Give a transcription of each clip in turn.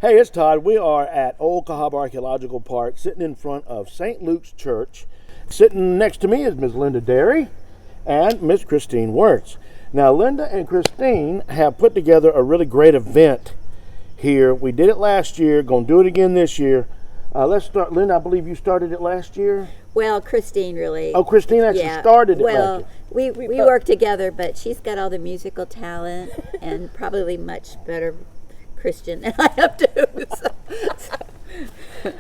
Hey, it's Todd. We are at Old Cahawba Archaeological Park, sitting in front of St. Luke's Church. Sitting next to me is Ms. Linda Derry and Ms. Christine Weerts. Now, Linda and Christine have put together a really great event here. We did it last year, going to do it again this year. Let's start. Linda, I believe you started it last year? Well, Christine really. Oh, Christine actually started it well, last year. we work together, but she's got all the musical talent and probably much better Christian than I have to. So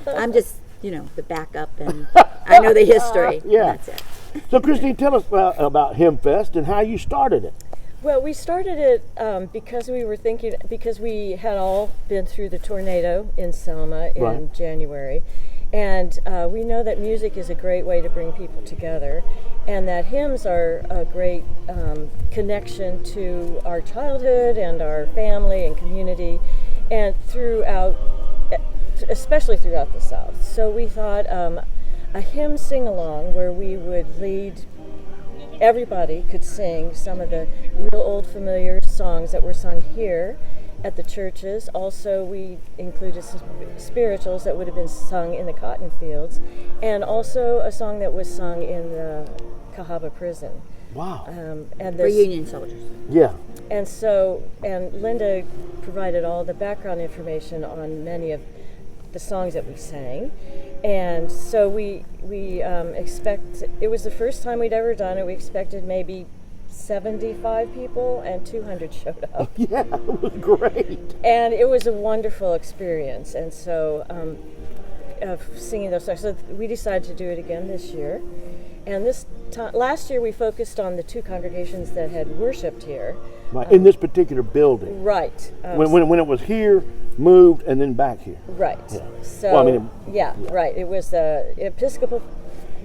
I'm just, the backup, and I know the history. Yeah. That's it. So, Christine, tell us about Hymnfest and how you started it. Well, we started it because we had all been through the tornado in Selma in January. And we know that music is a great way to bring people together, and that hymns are a great connection to our childhood and our family and community, and especially throughout the South. So we thought a hymn sing-along where we would lead, everybody could sing some of the real old familiar songs that were sung here at the churches. Also, we included some spirituals that would have been sung in the cotton fields, and also a song that was sung in the Cahawba prison. Wow. And for Union soldiers. Yeah. And Linda provided all the background information on many of the songs that we sang. And so we expect, it was the first time we'd ever done it. We expected maybe 75 people, and 200 showed up. Yeah, it was great. And it was a wonderful experience. And so of singing those songs. So we decided to do it again this year. And last year we focused on the two congregations that had worshipped here. Right, in this particular building. Right. When it was here, moved, and then back here. Right. Yeah. So, right. It was Episcopal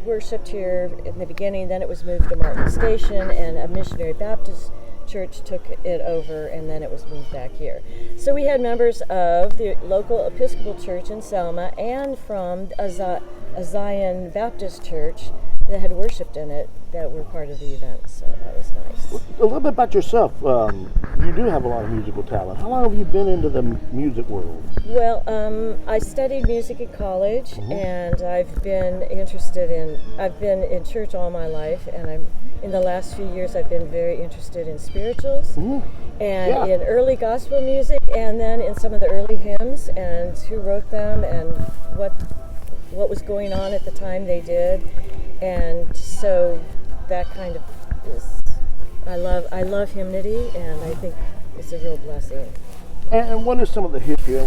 worshipped here in the beginning, then it was moved to Martin Station, and a missionary Baptist church took it over, and then it was moved back here. So we had members of the local Episcopal church in Selma and from a Zion Baptist church that had worshipped in it that were part of the event, so that was nice. A little bit about yourself. You do have a lot of musical talent. How long have you been into the music world? Well, I studied music at college, and I've been in church all my life, and in the last few years I've been very interested in spirituals and in early gospel music, and then in some of the early hymns and who wrote them and what was going on at the time they did. And so that kind of is, I love hymnody, and I think it's a real blessing. And what is some of the history?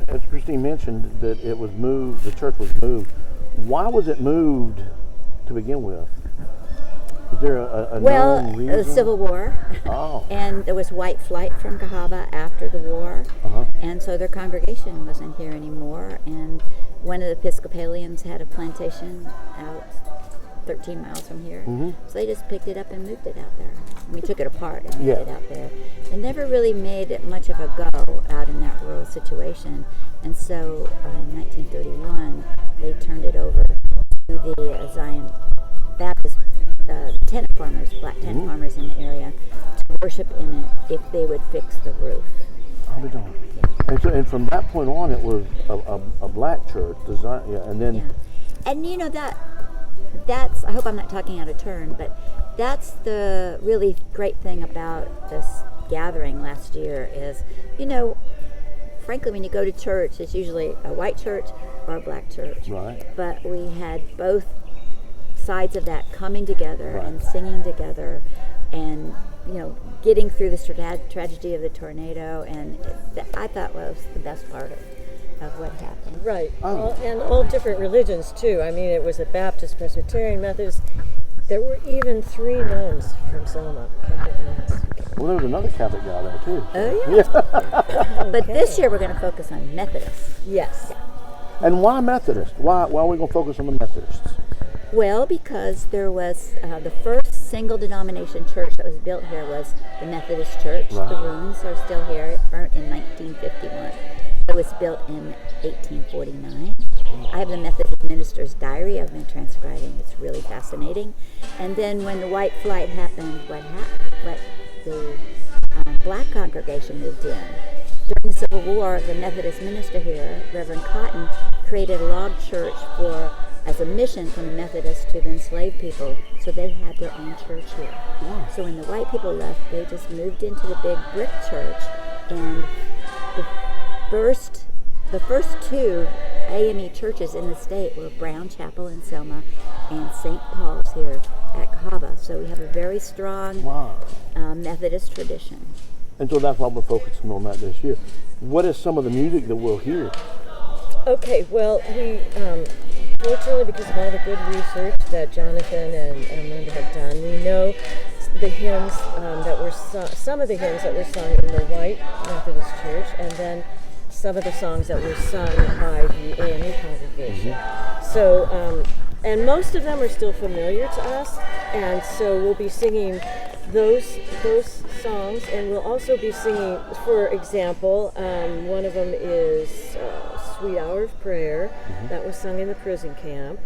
As Christine mentioned, that it was moved, the church was moved. Why was it moved to begin with? Is there a known reason? The Civil War. Oh. And there was white flight from Cahawba after the war. And so their congregation wasn't here anymore. And one of the Episcopalians had a plantation out 13 miles from here. So they just picked it up and moved it out there. We took it apart and moved it out there. It never really made it much of a go out in that rural situation. And so in 1931, they turned it over to the Zion Baptist tenant farmers, black tenant farmers in the area, to worship in it if they would fix the roof. I'll be darned. Yeah. And from that point on, it was a black church, and then... Yeah. And that's, I hope I'm not talking out of turn, but that's the really great thing about this gathering last year is, frankly, when you go to church, it's usually a white church or a black church. Right. But we had both sides of that coming together and singing together and, getting through the tragedy of the tornado, and I thought was the best part of what happened. Right. And all different religions, too. I mean, it was a Baptist, Presbyterian, Methodist. There were even 3 nuns from Selma, Catholic nuns. Well, there was another Catholic guy there, too. Oh, yeah. But this year we're going to focus on Methodists. Yes. Yeah. And why Methodist? Why are we going to focus on the Methodists? Well, because there was the first single denomination church that was built here was the Methodist Church. Right. The rooms are still here. It burnt in 1951. It was built in 1849. I have the Methodist minister's diary I've been transcribing. It's really fascinating. And then when the white flight happened, the black congregation moved in. During the Civil War, the Methodist minister here, Reverend Cotton, created a log church as a mission from the Methodists to the enslaved people, so they had their own church here. Wow. So when the white people left, they just moved into the big brick church, and the first two AME churches in the state were Brown Chapel in Selma and St. Paul's here at Cahawba. So we have a very strong Methodist tradition. And so that's why we're focusing on that this year. What is some of the music that we'll hear? Okay, well, we fortunately, because of all the good research that Jonathan and Linda have done, we know the hymns that were some of the hymns that were sung in the white Methodist church, and then some of the songs that were sung by the AME congregation. So, and most of them are still familiar to us, and so we'll be singing those songs, and we'll also be singing, for example, one of them is Sweet Hour of Prayer, that was sung in the prison camp.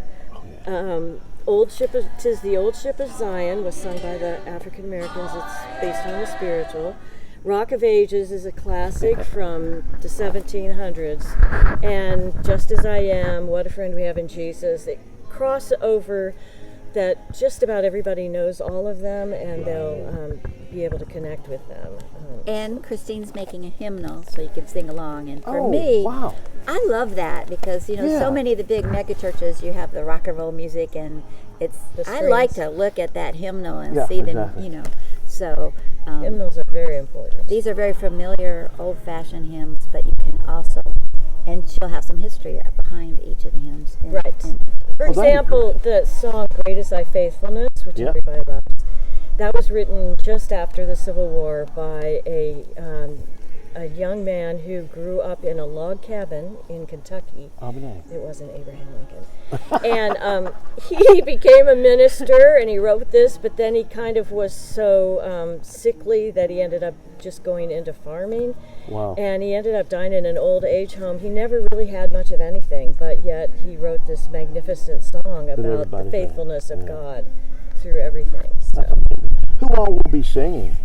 "'Tis the Old Ship of Zion" was sung by the African Americans. It's based on the spiritual. "Rock of Ages" is a classic from the 1700s, and "Just As I Am," "What a Friend We Have in Jesus." They cross over that just about everybody knows all of them, and they'll be able to connect with them. And Christine's making a hymnal so you can sing along. And for me, I love that because, so many of the big mega churches, you have the rock and roll music, and I like to look at that hymnal and see them, So hymnals are very important. These are very familiar, old-fashioned hymns, but you can also, and she'll have some history behind each of the hymns. For example, the song "Great Is Thy Faithfulness," which everybody loves, that was written just after the Civil War by a young man who grew up in a log cabin in Kentucky. It wasn't Abraham Lincoln. And he became a minister, and he wrote this, but then he kind of was so sickly that he ended up just going into farming. Wow. And he ended up dying in an old age home. He never really had much of anything, but yet he wrote this magnificent song about the faithfulness of God through everything. So. Who all will be singing?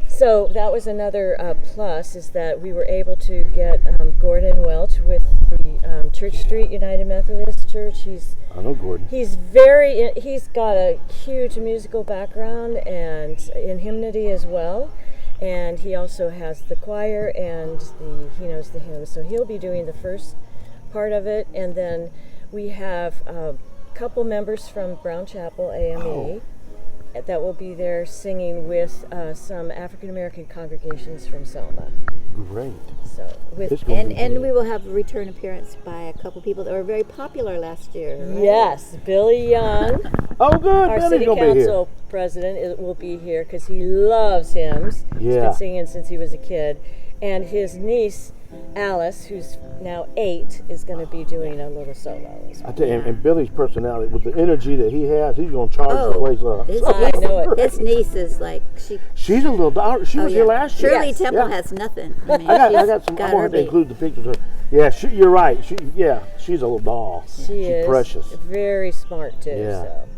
So that was another plus, is that we were able to get Gordon Welch with the Church Street United Methodist Church. I know Gordon. He's got a huge musical background and in hymnody as well. And he also has the choir, and he knows the hymns. So he'll be doing the first part of it. And then we have a couple members from Brown Chapel AME that will be there singing with some African American congregations from Selma. Great. So and we will have a return appearance by a couple people that were very popular last year. Right? Yes, Billy Young. Oh, good. Our Billy's city council president will be here because he loves hymns. Yeah. He's been singing since he was a kid, and his niece Alice, who's now 8, is going to be doing a little solo as well. I tell you, and Billy's personality, with the energy that he has, he's going to charge the place up. I know it. His niece is like she's a little daughter. She was here last year. Shirley Temple has nothing. I mean, I got some. I wanted to include the pictures of her. Yeah, you're right. She's a little doll. She's precious. Very smart too. Yeah. So.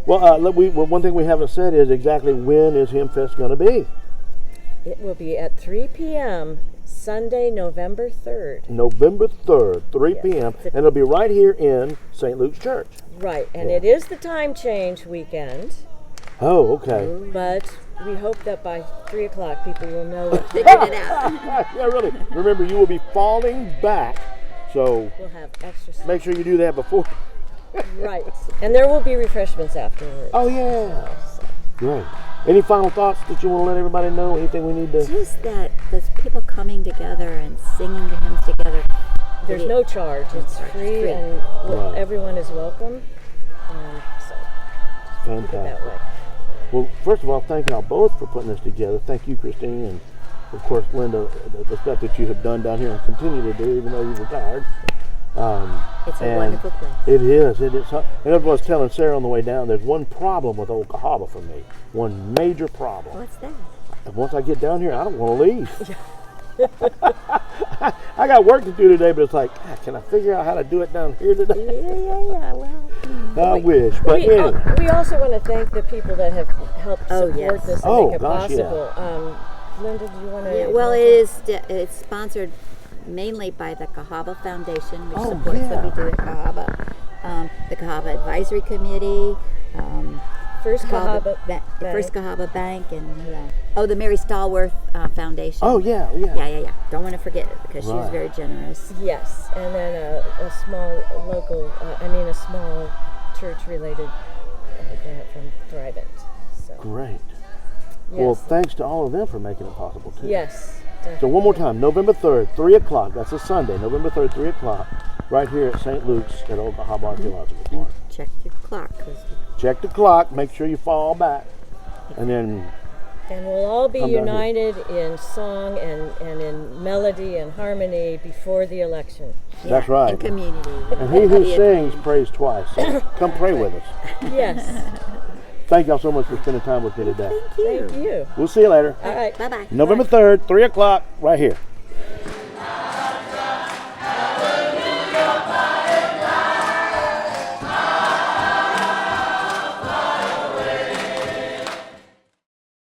Well, one thing we haven't said is exactly when is Hymnfest going to be? It will be at 3 p.m. Sunday, November 3rd. November 3rd, 3 p.m. And it'll be right here in St. Luke's Church. Right, and it is the time change weekend. Oh, okay. But we hope that by 3 o'clock people will know figured it out. Yeah, really. Remember, you will be falling back, so we'll have extra stuff. Make sure you do that before. Right, and there will be refreshments afterwards. Oh, yeah. Great. Any final thoughts that you want to let everybody know? Anything we need to... Just that there's people coming together and singing the hymns together. There's no charge. It's free, and everyone is welcome. So fantastic. Keep it that way. Well, first of all, thank y'all both for putting this together. Thank you, Christine, and of course, Linda, the stuff that you have done down here and continue to do, even though you're retired. It's a wonderful place. It is. And I was telling Sarah on the way down, there's one problem with Old Cahawba for me. One major problem. What's that? And once I get down here, I don't want to leave. I got work to do today, but it's like, God, can I figure out how to do it down here today? Yeah. Well, I wish, but anyway. We also want to thank the people that have helped support yes. this and Oh, make it gosh, yeah. possible. Linda, do you want to? yeah, well, it's sponsored mainly by the Cahawba Foundation, which Oh, supports what we yeah. do at Cahawba. The Cahawba Advisory Committee. First Cahawba the Bank. First Cahawba Bank, and the Mary Stallworth Foundation. Oh, yeah. Yeah. Don't want to forget it because she was Right. very generous. Yes, and then a small local, a small church-related grant from Thrivent. So, Great. yes. Well, thanks to all of them for making it possible, too. Yes. So one more time, November 3rd, 3 o'clock. That's a Sunday, November 3rd, 3 o'clock, right here at St. Luke's at Old Cahawba Archaeological Park. Check your clock. 'Cause Check the clock, make sure you fall back, and then And we'll all be Come down here. united in song and in melody and harmony before the election. that's right. in community. And he who Yeah. sings prays twice. So come pray with us. Yes. Thank y'all so much for spending time with me today. Thank you. Thank you. We'll see you later. All right. Bye-bye. November 3rd, 3 o'clock, right here.